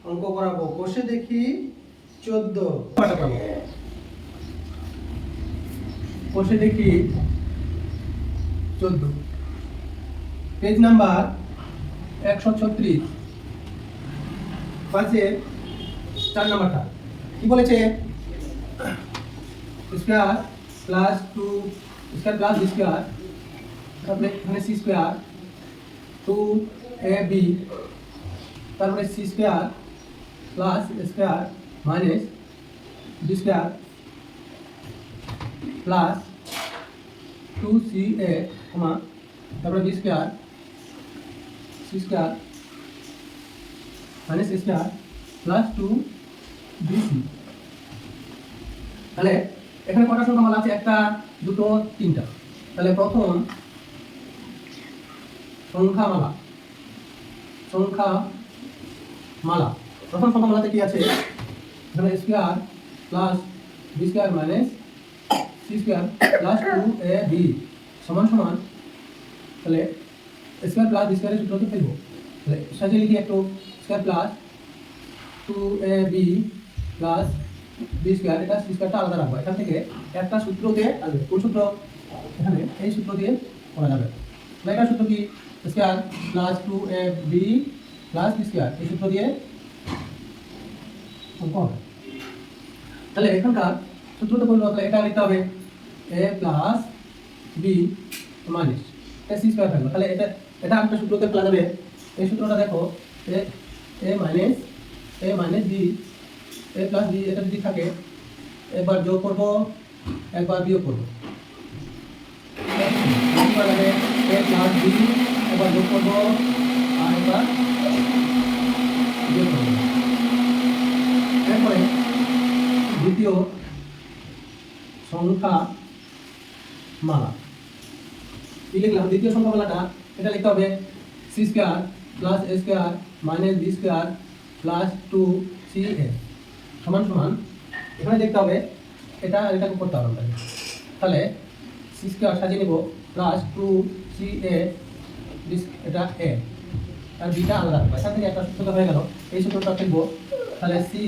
অঙ্ক করাবো। কষে দেখি 14 পাটা পাবো। কষে দেখি 14 পেজ নাম্বার 136 পাঁচের 4 নাম্বারটা কি বলেছে? Square plus 2 square plus B square, তারপরে এখানে সি স্কয়ার 2ab, তারপরে C square plus square minus B square plus 2ca, তারপরে B square C square minus A square plus 2bc। তাহলে এখানে কটা সংখ্যা মালা আছে? একটা, দুটো, তিনটা। তাহলে প্রথম সংখ্যা মালা প্রথম সংখ্যা মালাতে কি আছে? এখানে square plus B square minus C square plus 2ab সমান সমান, তাহলে স্কয়ার প্লাস বি স্কয়ারের সূত্রকে ফেলবো। তাহলে সাজিয়ে লিখি একটু, square plus 2ab plus B square, এটা সি স্কয়ারটা আলাদা রাখবো। এখান থেকে একটা সূত্র দিয়ে আসবে। কোন সূত্র? এখানে এই সূত্র দিয়ে করা যাবে। তাহলে এটা সূত্র কি? Square plus 2ab plus B square, এই সূত্র দিয়ে অঙ্ক হবে। তাহলে এখানকার সূত্রটা বলবো, তাহলে এটা লিখতে হবে a plus B minus C square থাকবে। তাহলে এটা একটা সূত্রতে ফেলা যাবে। এই সূত্রটা দেখো, a minus B, a plus B, এটা যদি থাকে একবার যোগ করব একবার বিয়োগ করব। a প্লাস বি একবার যোগ করব আর একবার বিয়োগ করব। এরপরে দ্বিতীয় সংখ্যা মালা কি লিখলাম? দ্বিতীয় সংখ্যা মালাটা এটা লিখতে হবে C square plus A square minus B square plus 2ca সমান সমান, এখানে দেখতে হবে এটা আর এটাকে করতে হবে। তাহলে সি স্কয়ার সাজিয়ে নেব প্লাস 2ca, এটা a আর বিটা আলাদা রাখবো। এখান থেকে একটা সূত্র হয়ে গেল, এই সূত্রটা ফেলবো। তাহলে সি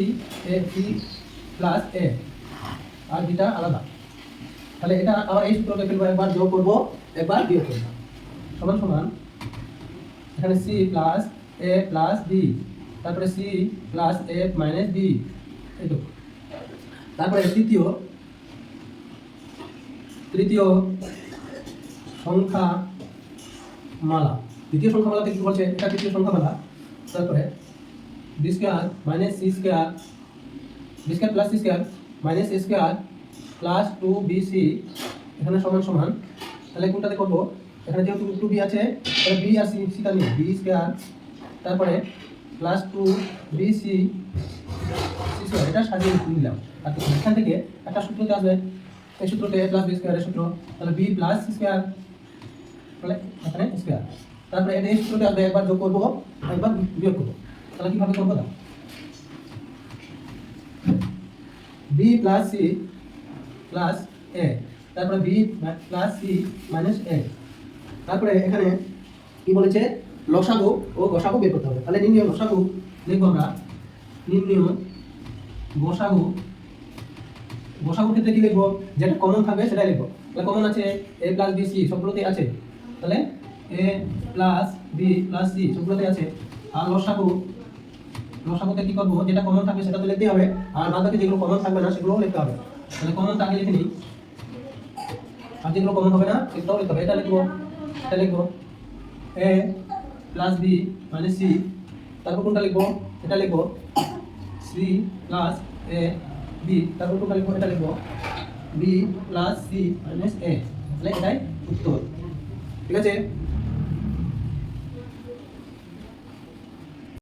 প্লাস a আর বিটা আলাদা। তাহলে এটা আবার এই সূত্রটা ফেলবো, একবার যোগ করব একবার বিয়োগ করব সমান সমান, এখানে সি প্লাস এ প্লাস বি, তারপরে সি প্লাস এ মাইনাস বি, এইটুকু। তারপরে তৃতীয় সংখ্যা মালা। দ্বিতীয় সংখ্যা মালাতে কি বলছে? এটা তৃতীয় সংখ্যা মালা। তারপরে B square minus C square, B square plus C square minus A square plus 2bc, এখানে সমান সমান। তাহলে কোনটাতে করব? এখানে যেহেতু 2b আছে, তাহলে b আর c টা নিয়ে বি স্কয়ার, তারপরে প্লাস 2bc সি স্কয়ার, এটা সাজিয়ে নিলাম। আর এখান থেকে একটা সূত্রতে আসবে, এই সূত্রতে a প্লাস বি স্কয়ারের সূত্র, তাহলে b প্লাস সি স্কয়ার, তাহলে এখানে স্কয়ার। তারপরে এটা এই সূত্রতে আসবে, একবার যোগ করব একবার বিয়োগ করব। তাহলে কিভাবে করব? দাও b plus c plus a, তারপরে b plus c minus a। তারপরে এখানে কি বলেছে? লসাগু ও গসাগু বের করতে হবে। তাহলে নির্ণয় লসাগু লিখব আমরা, নির্ণয় গসাগুর ক্ষেত্রে কি লিখবো? যেটা কমন থাকবে সেটাই লিখবো। তাহলে কমন আছে a প্লাস বি সি, সবগুলোতেই আছে। তাহলে a plus B plus C সবগুলোতেই আছে। আর লসাগুতে কি করবো? যেটা কমন থাকবে সেটা তো লিখতেই হবে, আর বাকি যেগুলো কমন থাকবে না সেগুলোও লিখতে হবে। তাহলে কমন থাকে লিখে নিই, আর যেগুলো কমন হবে না সেটাও লিখতে হবে। এটা লিখবো a plus B minus C, তারপর কোনটা লিখবো? এটা লিখবো সি প্লাস এ বি, তারপর কোনটা লিখবো? এটা লিখবো বি প্লাস সি মাইনাস এ। তাহলে এটাই উত্তর। ঠিক আছে।